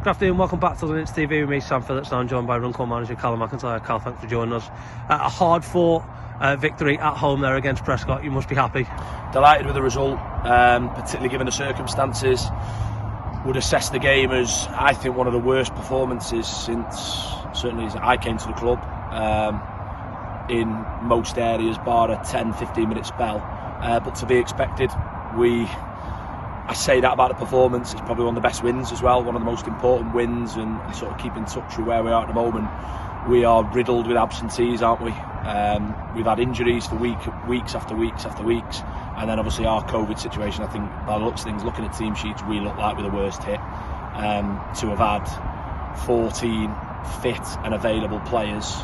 Good afternoon, welcome back to Linnets TV with me, Sam Phillips. Now I'm joined by Runcorn manager Calum McIntyre. Cal, thanks for joining us. A hard-fought victory at home there against Prescot. You must be happy. Delighted with the result, particularly given the circumstances. Would assess the game as, I think, one of the worst performances since, certainly as I came to the club, in most areas, bar a 10-15 minute spell. But to be expected. I say that about the performance. It's probably one of the best wins as well, one of the most important wins, and sort of keep in touch with where we are at the moment. We are riddled with absentees, aren't we? We've had injuries for weeks after weeks, and then obviously our COVID situation. I think by the looks of things, looking at team sheets, we look like we're the worst hit. To have had 14 fit and available players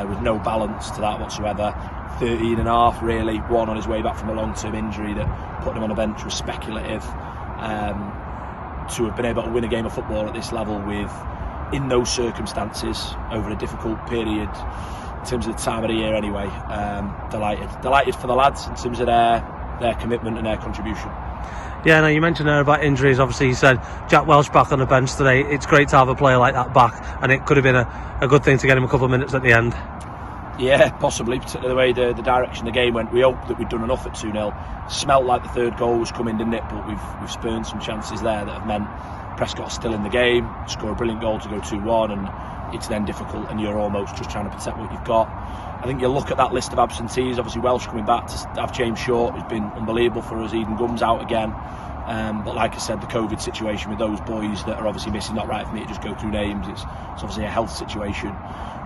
with no balance to that whatsoever. 13 and a half really, one on his way back from a long-term injury that put him on the bench was speculative. To have been able to win a game of football at this level in those circumstances over a difficult period in terms of the time of the year anyway, delighted for the lads in terms of their commitment and their contribution. Yeah, now you mentioned there about injuries. Obviously you said Jack Welsh back on the bench today. It's great to have a player like that back, and it could have been a good thing to get him a couple of minutes at the end. Yeah, possibly, particularly the way the direction the game went. We hoped that we'd done enough at 2-0. Smelt like the third goal was coming, didn't it? But we've spurned some chances there that have meant Prescot's still in the game, score a brilliant goal to go 2-1, and it's then difficult and you're almost just trying to protect what you've got. I think you look at that list of absentees, obviously Welsh coming back to have James Short, who's been unbelievable for us. Eden Gum's out again. But like I said, the COVID situation with those boys that are obviously missing, not right for me to just go through names, it's obviously a health situation.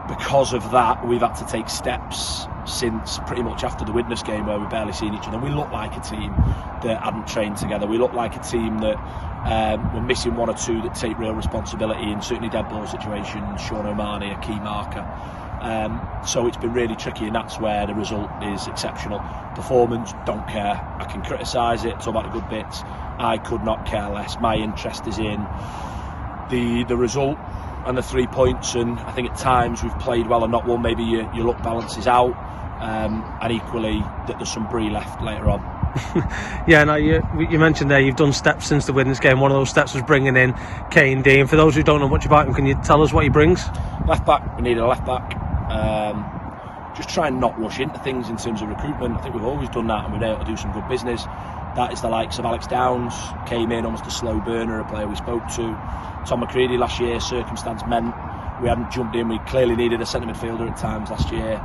Because of that, we've had to take steps since pretty much after the Widnes game where we've barely seen each other. We look like a team that hadn't trained together. We look like a team that were missing one or two that take real responsibility, and certainly dead ball situations. Sean O'Mahony, a key marker. So it's been really tricky, and that's where the result is exceptional. Performance, don't care. I can criticise it, talk about the good bits. I could not care less. My interest is in the result and the 3 points, and I think at times we've played well and not won. Maybe your luck balances out, and equally that there's some brie left later on. Yeah, now you mentioned there you've done steps since the Widnes game. One of those steps was bringing in Kain Dean. For those who don't know much about him, can you tell us what he brings? Left back, we needed a left back. Just try and not rush into things in terms of recruitment. I think we've always done that, and we've been able to do some good business. That is the likes of Alex Downs, came in almost a slow burner, a player we spoke to. Tom McCready last year, circumstance meant we hadn't jumped in. We clearly needed a centre midfielder at times last year.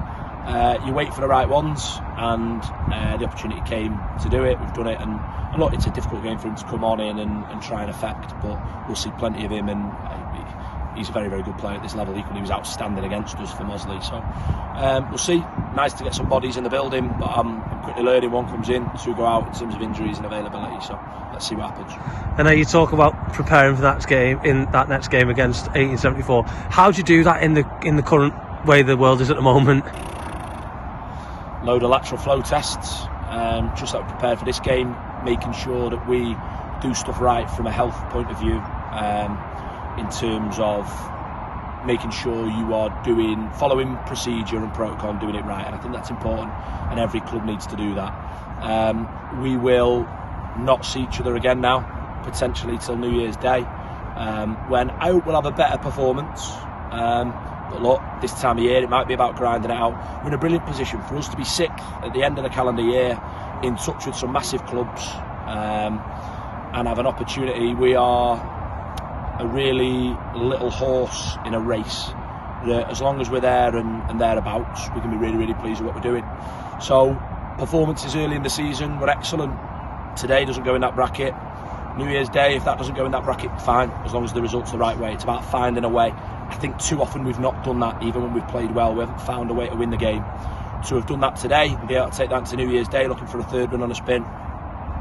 You wait for the right ones, and the opportunity came to do it. We've done it, and look, it's a difficult game for him to come on in and try and affect, but we'll see plenty of him, and he's a very, very good player at this level. Equally, he was outstanding against us for Mosley, so we'll see. Nice to get some bodies in the building, but I'm quickly learning one comes in, two go out in terms of injuries and availability, so let's see what happens. And now you talk about preparing for that next game against 1874. How do you do that in the current way the world is at the moment? Load of lateral flow tests, just like we prepared for this game, making sure that we do stuff right from a health point of view, in terms of making sure you are following procedure and protocol and doing it right, and I think that's important, and every club needs to do that. We will not see each other again now, potentially till New Year's Day, when I hope we'll have a better performance. But look, this time of year it might be about grinding it out. We're in a brilliant position for us to be sixth at the end of the calendar year, in touch with some massive clubs, and have an opportunity. We are a really little horse in a race that, as long as we're there and thereabouts, we can be really, really pleased with what we're doing. So performances early in the season were excellent. Today doesn't go in that bracket. New Year's Day, if that doesn't go in that bracket, fine, as long as the result's the right way. It's about finding a way. I think too often we've not done that. Even when we've played well, we haven't found a way to win the game. To have done that today and be able to take that into New Year's Day looking for a third win on a spin,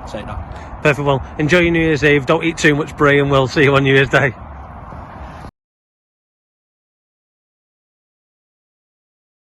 take that. Perfect. Well, enjoy your New Year's Eve, don't eat too much brie, and we'll see you on New Year's Day.